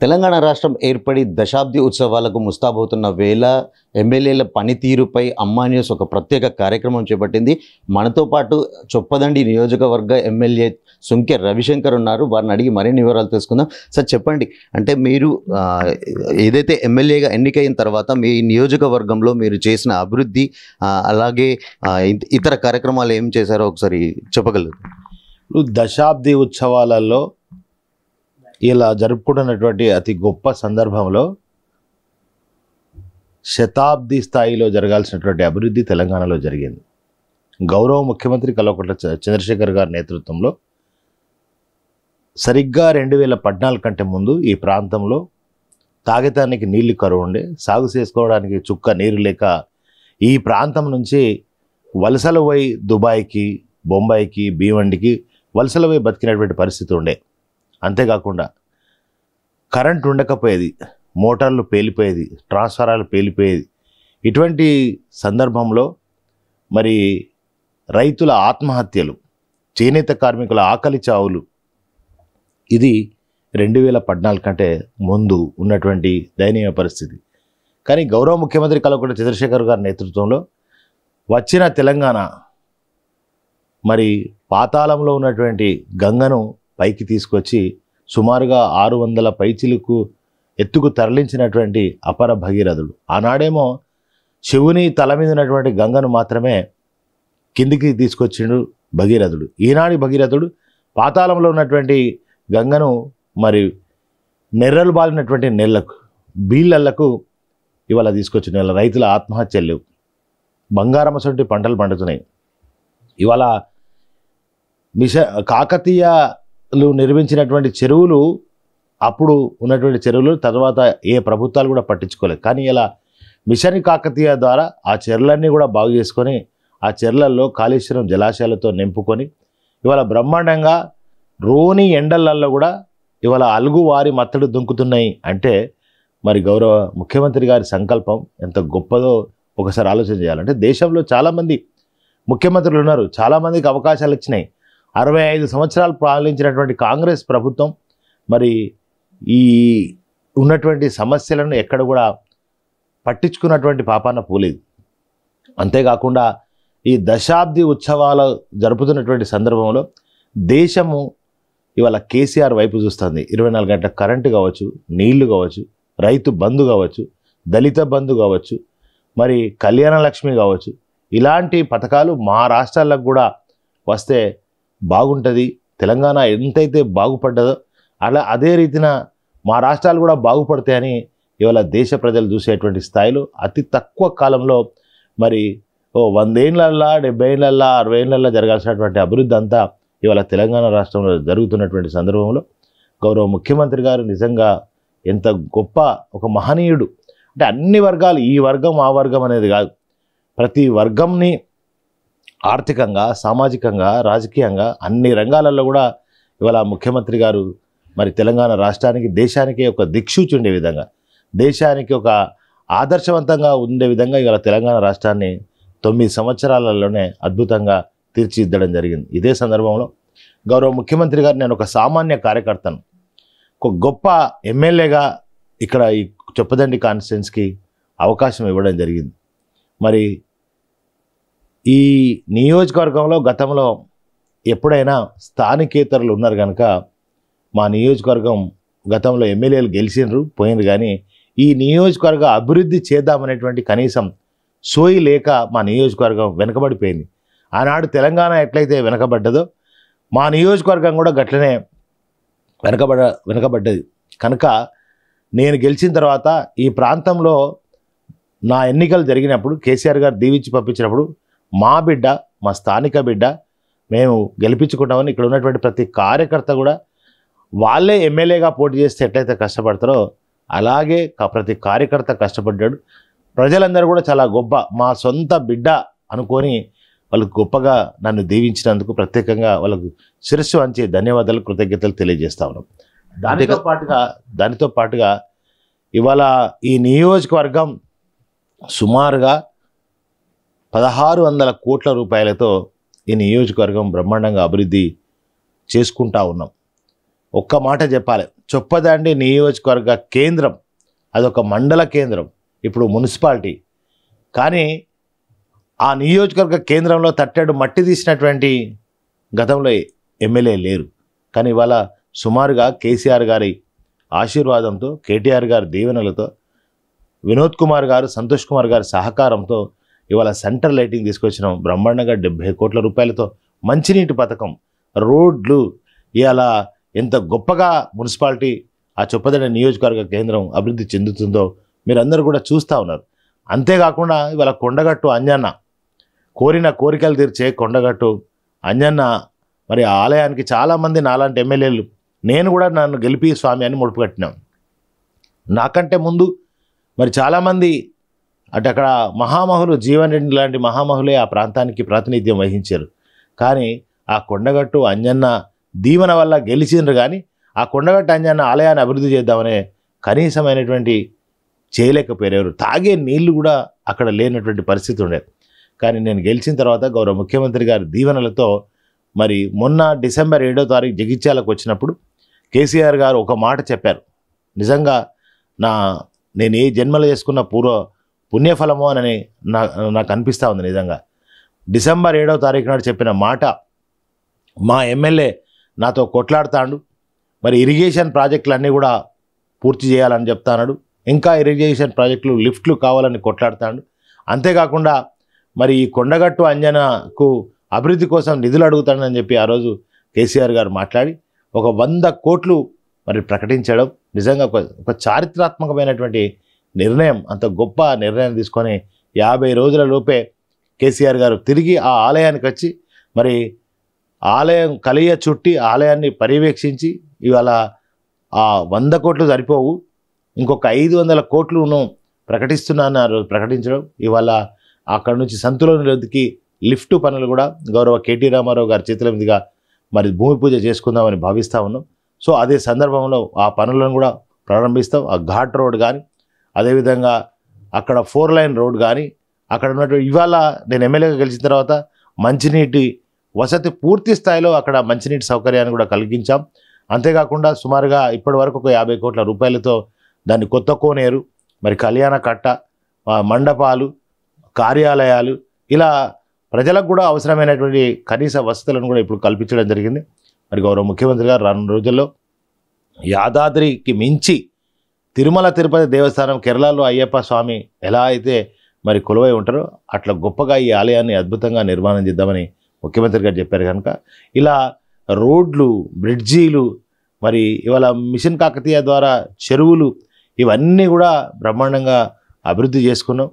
తెలంగాణ రాష్ట్రం ఏర్పడి దశాబ్ది ఉత్సవాలకు ముస్తాబవుతున్న వేళ ఎమ్మెల్యేల పనితీరుపై అమ్మా న్యూస్ ఒక ప్రత్యేక కార్యక్రమం చేపట్టింది. మనతో పాటు చొప్పదండి నియోజకవర్గ ఎమ్మెల్యే సుంకె రవిశంకర్ ఉన్నారు. వారిని అడిగి మరిన్ని వివరాలు తెలుసుకుందాం. సార్ చెప్పండి, అంటే మీరు ఏదైతే ఎమ్మెల్యేగా ఎన్నికైన తర్వాత మీ నియోజకవర్గంలో మీరు చేసిన అభివృద్ధి అలాగే ఇతర కార్యక్రమాలు ఏం చేశారో ఒకసారి చెప్పగలరు? దశాబ్ది ఉత్సవాలలో ఇలా జరుపుకుంటున్నటువంటి అతి గొప్ప సందర్భంలో శతాబ్ది స్థాయిలో జరగాల్సినటువంటి అభివృద్ధి తెలంగాణలో జరిగింది. గౌరవ ముఖ్యమంత్రి కల్వకుంట్ల చంద్రశేఖర్ గారి నేతృత్వంలో సరిగ్గా 2014 కంటే ముందు ఈ ప్రాంతంలో తాగటానికి నీళ్లు కరువు ఉండే, సాగు చేసుకోవడానికి చుక్క నీరు లేక ఈ ప్రాంతం నుంచి వలసలు పోయి దుబాయ్కి, బొంబాయికి, భీవండికి వలసలు పోయి బతికినటువంటి పరిస్థితి ఉండే. అంతేకాకుండా కరెంట్ ఉండకపోయేది, మోటార్లు పేలిపోయేది, ట్రాన్స్ఫారాలు పేలిపోయేది. ఇటువంటి సందర్భంలో మరి రైతుల ఆత్మహత్యలు, చేనేత కార్మికుల ఆకలి చావులు, ఇది 2014 కంటే ముందు ఉన్నటువంటి దయనీయ పరిస్థితి. కానీ గౌరవ ముఖ్యమంత్రి కల్వకుంట్ల చంద్రశేఖర్ గారి నేతృత్వంలో వచ్చిన తెలంగాణ మరి పాతాళంలో ఉన్నటువంటి గంగను పైకి తీసుకొచ్చి సుమారుగా 600 పైచిలకు ఎత్తుకు తరలించినటువంటి అపర భగీరథుడు. ఆనాడేమో శివుని తల మీద ఉన్నటువంటి గంగను మాత్రమే కిందికి తీసుకొచ్చిండు భగీరథుడు. ఈనాడి భగీరథుడు పాతాళంలో ఉన్నటువంటి గంగను మరి నెర్రలు బాలినటువంటి నెల్లకు, బీళ్ళకు ఇవాళ తీసుకొచ్చిన రైతుల ఆత్మహత్యలు లేవు, బంగారమసంటి పంటలు పండుతున్నాయి. ఇవాళ కాకతీయలు నిర్మించినటువంటి చెరువులు, అప్పుడు ఉన్నటువంటి చెరువులు తర్వాత ఏ ప్రభుత్వాలు కూడా పట్టించుకోలేదు. కానీ ఇలా మిషన్ కాకతీయ ద్వారా ఆ చెరువులన్నీ కూడా బాగు చేసుకొని ఆ చెరువులలో కాళేశ్వరం జలాశయాలతో నింపుకొని ఇవాళ బ్రహ్మాండంగా రోని ఎండలల్లో కూడా ఇవాళ అలుగు వారి మత్తడు దుంకుతున్నాయి. అంటే మరి గౌరవ ముఖ్యమంత్రి గారి సంకల్పం ఎంత గొప్పదో ఒకసారి ఆలోచన చేయాలంటే, దేశంలో చాలామంది ముఖ్యమంత్రులు ఉన్నారు, చాలామందికి అవకాశాలు ఇచ్చినాయి. 65 సంవత్సరాలు పాలించినటువంటి కాంగ్రెస్ ప్రభుత్వం మరి ఈ ఉన్నటువంటి సమస్యలను ఎక్కడ కూడా పట్టించుకున్నటువంటి పాపాన పోలేదు. అంతేకాకుండా ఈ దశాబ్ది ఉత్సవాలు జరుపుతున్నటువంటి సందర్భంలో దేశము ఇవాళ కేసీఆర్ వైపు చూస్తుంది. 24 గంటల కరెంటు కావచ్చు, నీళ్లు కావచ్చు, రైతు బంధు కావచ్చు, దళిత బంధు కావచ్చు, మరి కళ్యాణ లక్ష్మి కావచ్చు, ఇలాంటి పథకాలు మా రాష్ట్రాలకు కూడా వస్తే బాగుంటుంది. తెలంగాణ ఎంతైతే బాగుపడ్డదో అదే రీతిన మా రాష్ట్రాలు కూడా బాగుపడతాయని ఇవాళ దేశ ప్రజలు చూసేటువంటి స్థాయిలో అతి తక్కువ కాలంలో మరి 100 ఏళ్ళల్లో, 70 ఏళ్ళల్లో, 60 ఏళ్ళల్లో జరగాల్సినటువంటి అభివృద్ధి అంతా ఇవాళ తెలంగాణ రాష్ట్రంలో జరుగుతున్నటువంటి సందర్భంలో గౌరవ ముఖ్యమంత్రి గారు నిజంగా ఎంత గొప్ప ఒక మహనీయుడు. అంటే అన్ని వర్గాలు, ఈ వర్గం ఆ వర్గం అనేది కాదు, ప్రతి వర్గంని ఆర్థికంగా, సామాజికంగా, రాజకీయంగా అన్ని రంగాలలో కూడా ఇవాళ ముఖ్యమంత్రి గారు మరి తెలంగాణ రాష్ట్రానికి, దేశానికి ఒక దిక్సూచి ఉండే విధంగా, దేశానికి ఒక ఆదర్శవంతంగా ఉండే విధంగా ఇవాళ తెలంగాణ రాష్ట్రాన్ని 9 సంవత్సరాలలోనే అద్భుతంగా తీర్చిదిద్దడం జరిగింది. ఇదే సందర్భంలో గౌరవ ముఖ్యమంత్రి గారు, నేను ఒక సామాన్య కార్యకర్తను, ఒక గొప్ప ఎమ్మెల్యేగా ఇక్కడ ఈ చొప్పదండి కాన్స్టిట్యున్సీకి అవకాశం ఇవ్వడం జరిగింది. మరి ఈ నియోజకవర్గంలో గతంలో ఎప్పుడైనా స్థానికేతరులు ఉన్నారు కనుక మా నియోజకవర్గం గతంలో ఎమ్మెల్యేలు గెలిచినారు, పోయినారు. కానీ ఈ నియోజకవర్గ అభివృద్ధి చేద్దామనేటువంటి కనీసం సోయి లేక మా నియోజకవర్గం వెనకబడిపోయింది. ఆనాడు తెలంగాణ ఎట్లయితే వెనకబడ్డదో మా నియోజకవర్గం కూడా గట్లనే వెనకబడ్డది. కనుక నేను గెలిచిన తర్వాత ఈ ప్రాంతంలో నా ఎన్నికలు జరిగినప్పుడు కేసీఆర్ గారు దీవించి పంపించినప్పుడు మా బిడ్డ, మా స్థానిక బిడ్డ మేము గెలిపించుకుంటామని ఇక్కడ ఉన్నటువంటి ప్రతి కార్యకర్త కూడా వాళ్ళే ఎమ్మెల్యేగా పోటీ చేస్తే ఎట్లయితే కష్టపడతారో అలాగే ప్రతి కార్యకర్త కష్టపడ్డాడు. ప్రజలందరూ కూడా చాలా గొప్ప, మా సొంత బిడ్డ అనుకొని వాళ్ళకు గొప్పగా నన్ను దీవించినందుకు ప్రత్యేకంగా వాళ్ళకు శిరస్సు వంచి ధన్యవాదాలు, కృతజ్ఞతలు తెలియజేస్తా ఉన్నాం. దానితో పాటుగా ఇవాళ ఈ నియోజకవర్గం సుమారుగా 1600 కోట్ల రూపాయలతో ఈ నియోజకవర్గం బ్రహ్మాండంగా అభివృద్ధి చేసుకుంటా ఉన్నాం. ఒక్క మాట చెప్పాలి, చొప్పదండి నియోజకవర్గ కేంద్రం, అదొక మండల కేంద్రం, ఇప్పుడు మున్సిపాలిటీ. కానీ ఆ నియోజకవర్గ కేంద్రంలో తట్టెడు మట్టి తీసినటువంటి గతంలో ఎమ్మెల్యే లేరు. కానీ ఇవాళ సుమారుగా కేసీఆర్ గారి ఆశీర్వాదంతో, కేటీఆర్ గారి దీవెనలతో, వినోద్ కుమార్ గారు, సంతోష్ కుమార్ గారి సహకారంతో ఇవాళ సెంటర్ లైటింగ్ తీసుకొచ్చినాం. బ్రహ్మాండంగా 70 కోట్ల రూపాయలతో మంచినీటి పథకం, రోడ్లు, ఇవాళ ఎంత గొప్పగా మున్సిపాలిటీ ఆ చొప్పదండి నియోజకవర్గ కేంద్రం అభివృద్ధి చెందుతుందో మీరందరూ కూడా చూస్తూ ఉన్నారు. అంతేకాకుండా ఇవాళ కొండగట్టు అంజన్న, కోరిన కోరికలు తీర్చే కొండగట్టు అంజన్న మరి ఆ ఆలయానికి చాలామంది నాలాంటి ఎమ్మెల్యేలు, నేను కూడా నన్ను గెలిపి స్వామి అని ముడుపు కట్టినాం. నాకంటే ముందు మరి చాలామంది అంటే అక్కడ మహామహులు, జీవన్ రెడ్డి లాంటి మహామహులే ఆ ప్రాంతానికి ప్రాతినిధ్యం వహించారు. కానీ ఆ కొండగట్టు అంజన్న దీవెన వల్ల గెలిచిండ్రు. కానీ ఆ కొండగట్టు అంజన్న ఆలయాన్ని అభివృద్ధి చేద్దామనే కనీసమైనటువంటి చేయలేకపోయారు. తాగే నీళ్లు కూడా అక్కడ లేనటువంటి పరిస్థితి ఉండేది. కానీ నేను గెలిచిన తర్వాత గౌరవ ముఖ్యమంత్రి గారి దీవెనలతో మరి మొన్న డిసెంబర్ 7వ తారీఖు జగిత్యాలకు వచ్చినప్పుడు కేసీఆర్ గారు ఒక మాట చెప్పారు. నిజంగా నేను ఏ జన్మలో చేసుకున్న పుణ్యఫలమో అని నాకు అనిపిస్తూ ఉంది. నిజంగా డిసెంబర్ 7వ తారీఖు నాడు చెప్పిన మాట, మా ఎమ్మెల్యే నాతో కొట్లాడుతాడు, మరి ఇరిగేషన్ ప్రాజెక్టులన్నీ కూడా పూర్తి చేయాలని చెప్తాడు, ఇంకా ఇరిగేషన్ ప్రాజెక్టులు, లిఫ్ట్లు కావాలని కొట్లాడుతాడు. అంతేకాకుండా మరి ఈ కొండగట్టు అంజనకు అభివృద్ధి కోసం నిధులు అడుగుతాడని చెప్పి ఆ రోజు కేసీఆర్ గారు మాట్లాడి ఒక 100 కోట్లు మరి ప్రకటించడం నిజంగా ఒక చారిత్రాత్మకమైనటువంటి నిర్ణయం. అంత గొప్ప నిర్ణయం తీసుకొని 50 రోజుల లోపే కేసీఆర్ గారు తిరిగి ఆ ఆలయానికి వచ్చి మరి ఆలయం కలియ చుట్టి ఆలయాన్ని పర్యవేక్షించి ఇవాళ ఆ 100 కోట్లు సరిపోవు, ఇంకొక 500 కోట్లును ప్రకటిస్తున్నాను ప్రకటించడం. ఇవాళ అక్కడ నుంచి సంతులో నిధికి లిఫ్ట్ పనులు కూడా గౌరవ కేటీ రామారావు గారి చేతుల మీదుగా మరి భూమి పూజ చేసుకుందామని భావిస్తూ ఉన్నాం. సో అదే సందర్భంలో ఆ పనులను కూడా ప్రారంభిస్తాం. ఆ ఘాట్ రోడ్ కానీ, అదేవిధంగా అక్కడ 4 లైన్ రోడ్ కానీ, అక్కడ ఉన్నటువంటి ఇవాళ నేను ఎమ్మెల్యేగా గెలిచిన తర్వాత మంచినీటి వసతి పూర్తి స్థాయిలో అక్కడ మంచినీటి సౌకర్యాన్ని కూడా కలిగించాం. అంతేకాకుండా సుమారుగా ఇప్పటి వరకు ఒక 50 కోట్ల రూపాయలతో దాన్ని కొత్త కోనేరు, మరి కళ్యాణ కట్ట, మండపాలు, కార్యాలయాలు, ఇలా ప్రజలకు కూడా అవసరమైనటువంటి కనీస వసతులను కూడా ఇప్పుడు కల్పించడం జరిగింది. మరి గౌరవ ముఖ్యమంత్రి గారు రానున్న రోజుల్లో యాదాద్రికి మించి తిరుమల తిరుపతి దేవస్థానం, కేరళలో అయ్యప్ప స్వామి ఎలా అయితే మరి కొలువై ఉంటారో అట్లా గొప్పగా ఈ ఆలయాన్ని అద్భుతంగా నిర్మాణం చేద్దామని ముఖ్యమంత్రి గారు చెప్పారు. కనుక ఇలా రోడ్లు, బ్రిడ్జీలు, మరి ఇవాళ మిషన్ కాకతీయ ద్వారా చెరువులు, ఇవన్నీ కూడా బ్రహ్మాండంగా అభివృద్ధి చేసుకున్నాం.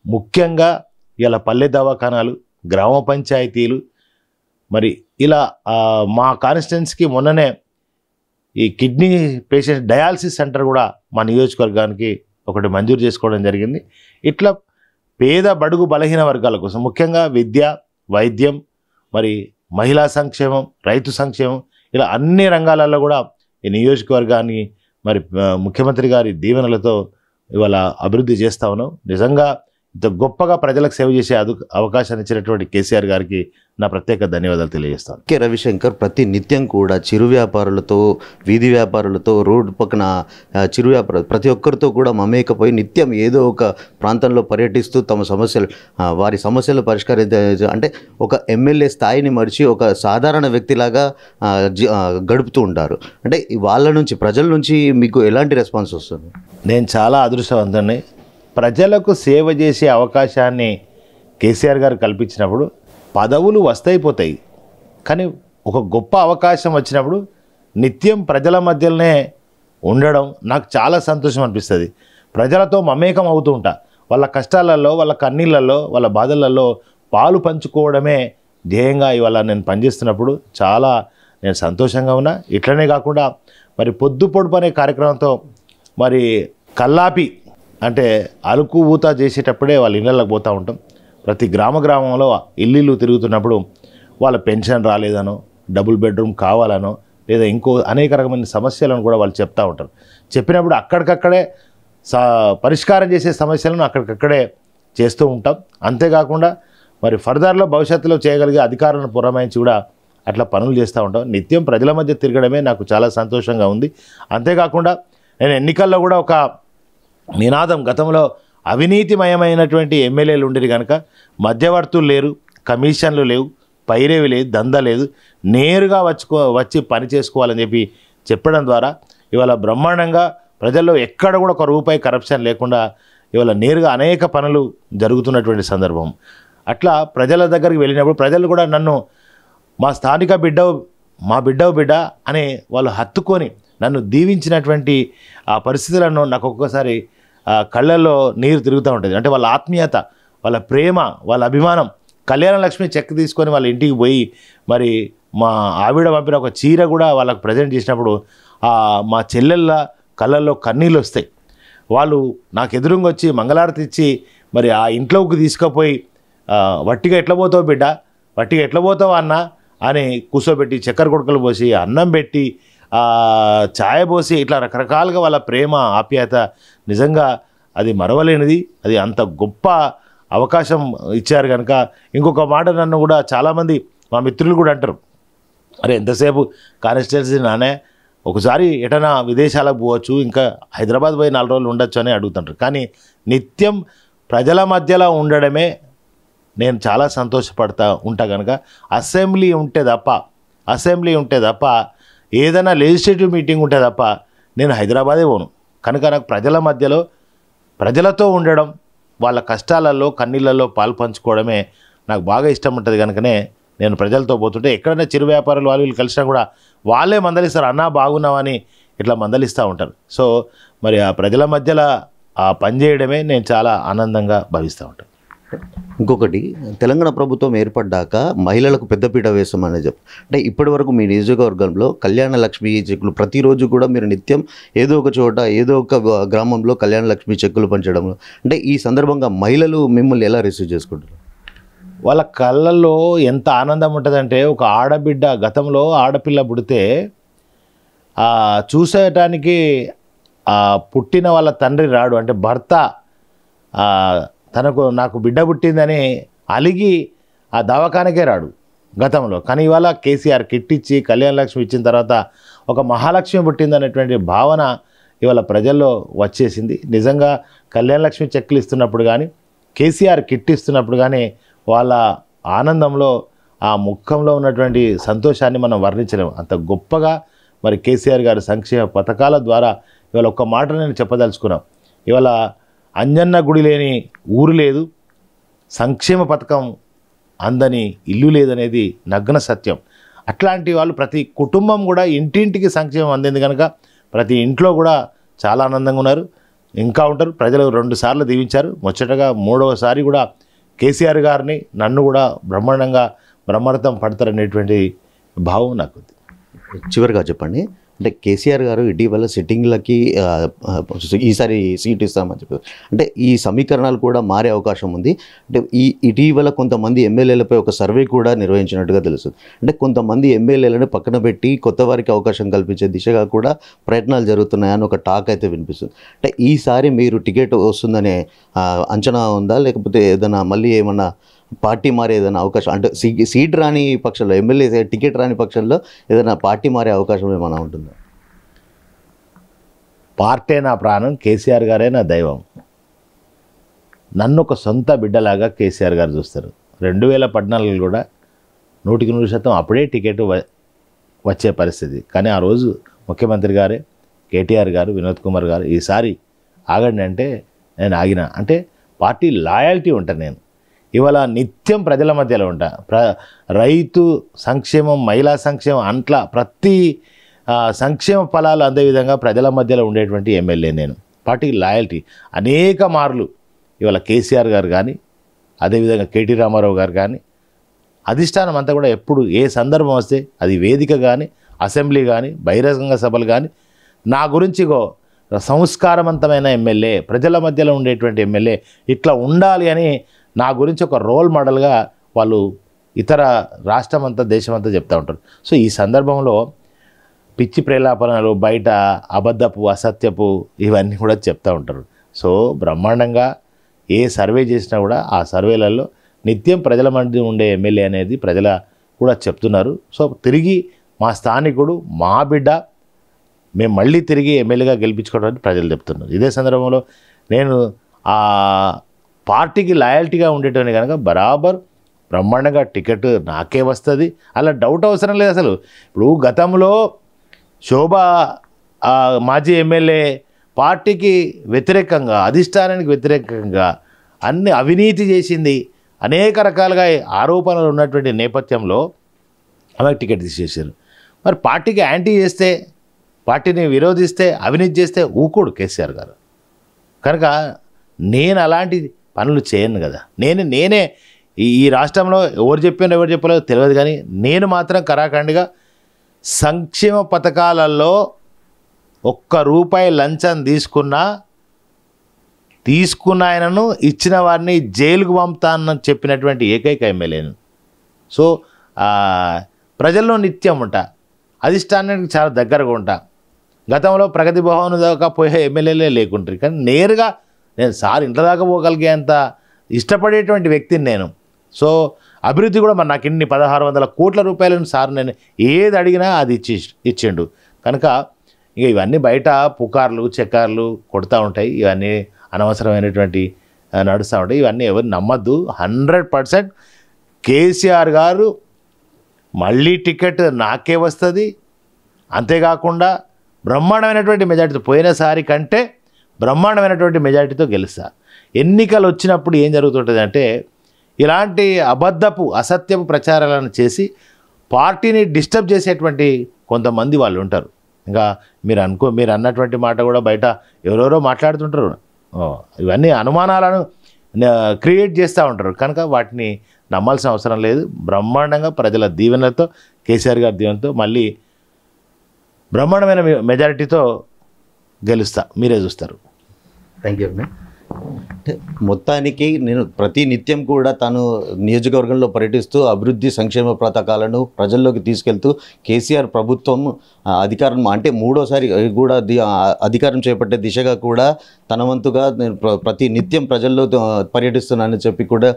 ముఖ్యంగా ఇలా పల్లె దవాఖానాలు, గ్రామ పంచాయతీలు, మరి ఇలా మా కాన్స్టిట్యున్సీకి మొన్ననే ఈ కిడ్నీ పేషెంట్ డయాలసిస్ సెంటర్ కూడా మా నియోజకవర్గానికి ఒకటి మంజూరు చేసుకోవడం జరిగింది. ఇట్లా పేద బడుగు బలహీన వర్గాల కోసం ముఖ్యంగా విద్య, వైద్యం, మరి మహిళా సంక్షేమం, రైతు సంక్షేమం, ఇలా అన్ని రంగాలలో కూడా ఈ నియోజకవర్గాన్ని మరి ముఖ్యమంత్రి గారి దీవెనలతో ఇవాళ అభివృద్ధి చేస్తూ ఉన్నాం. నిజంగా ఇంత గొప్పగా ప్రజలకు సేవ చేసే అవకాశాన్ని ఇచ్చినటువంటి కేసీఆర్ గారికి నా ప్రత్యేక ధన్యవాదాలు తెలియజేస్తాను. కె రవిశంకర్ ప్రతి నిత్యం కూడా చిరు వ్యాపారులతో, వీధి వ్యాపారులతో, రోడ్డు పక్కన చిరు వ్యాపారులు ప్రతి ఒక్కరితో కూడా మమేకపోయి నిత్యం ఏదో ఒక ప్రాంతంలో పర్యటిస్తూ తమ సమస్యలు, వారి సమస్యలు అంటే ఒక ఎమ్మెల్యే స్థాయిని మరిచి ఒక సాధారణ వ్యక్తిలాగా గడుపుతూ ఉంటారు. అంటే వాళ్ళ నుంచి, ప్రజల నుంచి మీకు ఎలాంటి రెస్పాన్స్ వస్తుంది? నేను చాలా అదృష్టవంతుడిని. ప్రజలకు సేవ చేసే అవకాశాన్ని కేసీఆర్ గారు కల్పించినప్పుడు పదవులు వస్తాయిపోతాయి, కానీ ఒక గొప్ప అవకాశం వచ్చినప్పుడు నిత్యం ప్రజల మధ్యలోనే ఉండడం నాకు చాలా సంతోషం అనిపిస్తుంది. ప్రజలతో మమేకం అవుతూ ఉంటా. వాళ్ళ కష్టాలలో, వాళ్ళ కన్నీళ్ళల్లో, వాళ్ళ బాధలలో పాలు పంచుకోవడమే ధ్యేయంగా ఇవాళ నేను పనిచేస్తున్నప్పుడు చాలా నేను సంతోషంగా ఉన్నా. ఇట్లనే కాకుండా మరి పొద్దు పొడుపు అనే కార్యక్రమంతో మరి కల్లాపి అంటే అలుకు ఊత చేసేటప్పుడే వాళ్ళ ఇళ్ళకి పోతూ ఉంటాం. ప్రతి గ్రామంలో ఇల్లు తిరుగుతున్నప్పుడు వాళ్ళ పెన్షన్ రాలేదనో, డబుల్ బెడ్రూమ్ కావాలనో, లేదా ఇంకో అనేక రకమైన సమస్యలను కూడా వాళ్ళు చెప్తూ ఉంటారు. చెప్పినప్పుడు అక్కడికక్కడే పరిష్కారం చేసే సమస్యలను అక్కడికక్కడే చేస్తూ ఉంటాం. అంతేకాకుండా మరి ఫర్దర్లో భవిష్యత్తులో చేయగలిగే అధికారులను పురమాయించి కూడా అట్లా పనులు చేస్తూ ఉంటాం. నిత్యం ప్రజల మధ్య తిరగడమే నాకు చాలా సంతోషంగా ఉంది. అంతేకాకుండా నేను ఎన్నికల్లో కూడా ఒక నినాదం, గతంలో అవినీతిమయమైనటువంటి ఎమ్మెల్యేలు ఉండేది కనుక మధ్యవర్తులు లేరు, కమిషన్లు లేవు, పైరేవి లేదు, దందా లేదు, నేరుగా వచ్చి పని చేసుకోవాలని చెప్పడం ద్వారా ఇవాళ బ్రహ్మాండంగా ప్రజల్లో ఎక్కడ కూడా ఒక రూపాయి కరప్షన్ లేకుండా ఇవాళ నేరుగా అనేక పనులు జరుగుతున్నటువంటి సందర్భం. అట్లా ప్రజల దగ్గరికి వెళ్ళినప్పుడు ప్రజలు కూడా నన్ను మా స్థానిక మా బిడ్డ అని వాళ్ళు హత్తుకొని నన్ను దీవించినటువంటి ఆ పరిస్థితులను నాకు ఒక్కొక్కసారి కళ్ళల్లో నీరు తిరుగుతూ ఉంటుంది. అంటే వాళ్ళ ఆత్మీయత, వాళ్ళ ప్రేమ, వాళ్ళ అభిమానం. కళ్యాణ లక్ష్మి చెక్ తీసుకొని వాళ్ళ ఇంటికి పోయి మరి మా ఆవిడ పంపిన ఒక చీర కూడా వాళ్ళకు ప్రజెంట్ చేసినప్పుడు మా చెల్లెళ్ళ కళ్ళల్లో కన్నీళ్ళు వస్తాయి. వాళ్ళు నాకు ఎదురుగా వచ్చి మంగళారతి ఇచ్చి మరి ఆ ఇంట్లోకి తీసుకుపోయి వట్టిగా ఎట్లా పోతావు బిడ్డ, వట్టిగా ఎట్లా పోతావు అన్న అని కూర్చోబెట్టి చక్కెర కొడుకలు పోసి అన్నం పెట్టి ఛాయ పోసి ఇట్లా రకరకాలుగా వాళ్ళ ప్రేమ ఆప్యాయత నిజంగా అది మరవలేనిది. అది అంత గొప్ప అవకాశం ఇచ్చారు కనుక. ఇంకొక మాట నన్ను కూడా చాలామంది మా మిత్రులు కూడా అంటారు, అరే ఎంతసేపు కాన్స్టిట్యున్సీ నానే, ఒకసారి ఎటైనా విదేశాలకు పోవచ్చు, ఇంకా హైదరాబాద్ పోయి 4 రోజులు ఉండొచ్చు అని అడుగుతుంటారు. కానీ నిత్యం ప్రజల మధ్యలో ఉండడమే నేను చాలా సంతోషపడతా ఉంటా కనుక అసెంబ్లీ ఉంటే తప్ప ఏదైనా లెజిస్లేటివ్ మీటింగ్ ఉంటే తప్ప నేను హైదరాబాదే పోను. కనుక నాకు ప్రజల మధ్యలో ప్రజలతో ఉండడం, వాళ్ళ కష్టాలలో కన్నీళ్ళల్లో పాలు పంచుకోవడమే నాకు బాగా ఇష్టం ఉంటుంది. కనుకనే నేను ప్రజలతో పోతుంటే ఎక్కడైనా చిరు వ్యాపారులు వాళ్ళు కలిసినా కూడా వాళ్ళే మందలిస్తారు, అన్నా బాగున్నావని ఇట్లా మందలిస్తూ ఉంటారు. సో మరి ఆ ప్రజల మధ్యలో ఆ పని చేయడమే నేను చాలా ఆనందంగా భావిస్తూ ఉంటాను. ఇంకొకటి, తెలంగాణ ప్రభుత్వం ఏర్పడ్డాక మహిళలకు పెద్దపీట వేస్తామని అంటే ఇప్పటి వరకు మీ నియోజకవర్గంలో కళ్యాణ లక్ష్మి చెక్కులు ప్రతిరోజు కూడా మీరు నిత్యం ఏదో ఒక చోట ఏదో ఒక గ్రామంలో కళ్యాణ లక్ష్మి చెక్కులు పంచడం, అంటే ఈ సందర్భంగా మహిళలు మిమ్మల్ని ఎలా రిసీవ్ చేసుకుంటారు? వాళ్ళ కళ్ళల్లో ఎంత ఆనందం ఉంటుందంటే, ఒక ఆడబిడ్డ గతంలో ఆడపిల్ల పుడితే చూసేయటానికి పుట్టిన వాళ్ళ తండ్రి రాడు, అంటే భర్త నాకు బిడ్డ పుట్టిందని అలిగి ఆ దవాఖానకే రాడు గతంలో. కానీ ఇవాళ కేసీఆర్ కిట్ ఇచ్చి కళ్యాణ లక్ష్మి ఇచ్చిన తర్వాత ఒక మహాలక్ష్మి పుట్టిందనేటువంటి భావన ఇవాళ ప్రజల్లో వచ్చేసింది. నిజంగా కళ్యాణ లక్ష్మి చెక్కులు ఇస్తున్నప్పుడు కానీ కేసీఆర్ కిట్ ఇస్తున్నప్పుడు కానీ వాళ్ళ ఆనందంలో ఆ ముఖంలో ఉన్నటువంటి సంతోషాన్ని మనం వర్ణించలేము. అంత గొప్పగా మరి కేసీఆర్ గారి సంక్షేమ పథకాల ద్వారా ఇవాళ ఒక్క మాట నేను చెప్పదలుచుకున్నాం. ఇవాళ అంజన్న గుడి లేని ఊరు లేదు, సంక్షేమ పథకం అందని ఇల్లు లేదనేది నగ్న సత్యం. అట్లాంటి వాళ్ళు ప్రతి కుటుంబం కూడా ఇంటింటికి సంక్షేమం అందింది కనుక ప్రతి ఇంట్లో కూడా చాలా ఆనందంగా ఉన్నారు, ఇంకా ఉంటారు. ప్రజలు 2 సార్లు దీవించారు. ముచ్చటగా 3వసారి కూడా కేసీఆర్ గారిని నన్ను కూడా బ్రహ్మాండం పడతారనేటువంటి భావం నాకు. చివరిగా చెప్పండి, అంటే కేసీఆర్ గారు ఇటీవల సిట్టింగ్లకి ఈసారి సీట్ ఇస్తామని చెప్పారు. అంటే ఈ సమీకరణాలు కూడా మారే అవకాశం ఉంది. అంటే ఇటీవల కొంతమంది ఎమ్మెల్యేలపై ఒక సర్వే కూడా నిర్వహించినట్టుగా తెలుస్తుంది. అంటే కొంతమంది ఎమ్మెల్యేలను పక్కన పెట్టి కొత్త వారికి అవకాశం కల్పించే దిశగా కూడా ప్రయత్నాలు జరుగుతున్నాయని ఒక టాక్ అయితే వినిపిస్తుంది. అంటే ఈసారి మీరు టికెట్ వస్తుందనే అంచనా ఉందా, లేకపోతే ఏదైనా మళ్ళీ ఏమన్నా పార్టీ మారే ఏదైనా అవకాశం, అంటే సీట్ రాని పక్షంలో, ఎమ్మెల్యే టికెట్ రాని పక్షంలో ఏదైనా పార్టీ మారే అవకాశం ఏమైనా ఉంటుందా? పార్టీ నా ప్రాణం, కేసీఆర్ గారే నా దైవం. నన్ను ఒక సొంత బిడ్డలాగా కేసీఆర్ గారు చూస్తారు. 2014 కూడా 100% అప్పుడే టికెట్ వచ్చే పరిస్థితి. కానీ ఆ రోజు ముఖ్యమంత్రి గారే, కేటీఆర్ గారు, వినోద్ కుమార్ గారు ఈసారి ఆగండి అంటే నేను ఆగిన. అంటే పార్టీ లాయల్టీ ఉంటాను నేను. ఇవాళ నిత్యం ప్రజల మధ్యలో ఉంటా. రైతు సంక్షేమం, మహిళా సంక్షేమం, అంట్లా ప్రతి సంక్షేమ ఫలాలు అందే విధంగా ప్రజల మధ్యలో ఉండేటువంటి ఎమ్మెల్యే నేను. పార్టీ లాయల్టీ అనేక మార్లు ఇవాళ కేసీఆర్ గారు కానీ, అదేవిధంగా కేటీ రామారావు గారు కానీ, అధిష్టానం అంతా కూడా ఎప్పుడు ఏ సందర్భం వస్తే అది వేదిక కానీ, అసెంబ్లీ కానీ, బహిరంగ సభలు కానీ నా గురించి సంస్కారవంతమైన ఎమ్మెల్యే, ప్రజల మధ్యలో ఉండేటువంటి ఎమ్మెల్యే ఇట్లా ఉండాలి అని నా గురించి ఒక రోల్ మోడల్గా వాళ్ళు ఇతర రాష్ట్రమంతా దేశమంతా చెప్తూ ఉంటారు. సో ఈ సందర్భంలో పిచ్చి ప్రేలాపనలు, బయట అబద్ధపు అసత్యపు ఇవన్నీ కూడా చెప్తూ ఉంటారు. సో బ్రహ్మాండంగా ఏ సర్వే చేసినా కూడా ఆ సర్వేలలో నిత్యం ప్రజల మధ్య ఉండే ఎమ్మెల్యే అనేది ప్రజల కూడా చెప్తున్నారు. సో తిరిగి మా స్థానికుడు మా బిడ్డ మేము మళ్ళీ తిరిగి ఎమ్మెల్యేగా గెలిపించుకోవడానికి ప్రజలు చెప్తున్నారు. ఇదే సందర్భంలో నేను ఆ పార్టీకి లాయల్టీగా ఉండేటోని కనుక బరాబర్ బ్రహ్మాండంగా టికెట్ నాకే వస్తుంది, అలా డౌట్ అవసరం లేదు అసలు. ఇప్పుడు గతంలో శోభ మాజీ ఎమ్మెల్యే పార్టీకి వ్యతిరేకంగా, అధిష్టానానికి వ్యతిరేకంగా అన్ని అవినీతి చేసింది, అనేక రకాలుగా ఆరోపణలు ఉన్నటువంటి నేపథ్యంలో ఆమెకు టికెట్ తీసేసారు. మరి పార్టీకి యాంటీ చేస్తే, పార్టీని విరోధిస్తే, అవినీతి చేస్తే ఊకోడు కేసీఆర్ గారు. కనుక నేను అలాంటి పనులు చేయను కదా. నేనే ఈ రాష్ట్రంలో ఎవరు చెప్పానో ఎవరు చెప్పలేదో తెలియదు, కానీ నేను మాత్రం కరాఖండిగా సంక్షేమ పథకాలలో ₹1 లంచం తీసుకున్న ఆయనను, ఇచ్చిన వారిని జైలుకు పంపుతానని చెప్పినటువంటి ఏకైక ఎమ్మెల్యేను. సో ప్రజల్లో నిత్యం ఉంటా, అధిష్టానానికి చాలా దగ్గరగా ఉంటా. గతంలో ప్రగతి భవన్ దాకా పోయే ఎమ్మెల్యేలే లేకుంటారు, కానీ నేరుగా నేను సార్ ఇంట్లో దాకా పోగలిగేంత ఇష్టపడేటువంటి వ్యక్తిని నేను. సో అభివృద్ధి కూడా మరి నాకు ఇన్ని 1600 కోట్ల రూపాయలను సార్ నేను ఏది అడిగినా అది ఇచ్చిండు. కనుక ఇక ఇవన్నీ బయట పుకార్లు చెక్కార్లు కొడుతూ ఉంటాయి, ఇవన్నీ అనవసరమైనటువంటి నడుస్తూ ఉంటాయి. ఇవన్నీ ఎవరు నమ్మద్దు. 100% కేసీఆర్ గారు మళ్ళీ టికెట్ నాకే వస్తుంది. అంతేకాకుండా బ్రహ్మాండమైనటువంటి మెజార్టీతో, పోయినసారి కంటే బ్రహ్మాండమైనటువంటి మెజార్టీతో గెలుస్తా. ఎన్నికలు వచ్చినప్పుడు ఏం జరుగుతుంటుంది అంటే, ఇలాంటి అబద్ధపు అసత్యపు ప్రచారాలను చేసి పార్టీని డిస్టర్బ్ చేసేటువంటి కొంతమంది వాళ్ళు ఉంటారు. ఇంకా మీరు అన్నటువంటి మాట కూడా బయట ఎవరెవరో మాట్లాడుతుంటారు. ఇవన్నీ అనుమానాలను క్రియేట్ చేస్తూ ఉంటారు. కనుక వాటిని నమ్మాల్సిన అవసరం లేదు. బ్రహ్మాండంగా ప్రజల దీవెనలతో, కేసీఆర్ గారి దీవెనతో మళ్ళీ బ్రహ్మాండమైన మెజారిటీతో గెలుస్తా, మీరే చూస్తారు. Thank you. మొత్తానికి నేను ప్రతి నిత్యం కూడా తాను నియోజకవర్గంలో పర్యటిస్తూ అభివృద్ధి సంక్షేమ పథకాలను ప్రజల్లోకి తీసుకెళ్తూ కేసీఆర్ ప్రభుత్వం అధికారం అంటే మూడోసారి కూడా అధికారం చేపట్టే దిశగా కూడా తన వంతుగా నేను ప్రతి నిత్యం ప్రజల్లో పర్యటిస్తున్నానని చెప్పి కూడా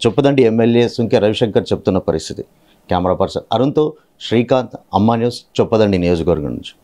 చొప్పదండి ఎమ్మెల్యే సుంకె రవిశంకర్ చెప్తున్న పరిస్థితి. కెమెరా పర్సన్ అరుణ్తో శ్రీకాంత్, అమ్మా న్యూస్, చొప్పదండి నియోజకవర్గం నుంచి.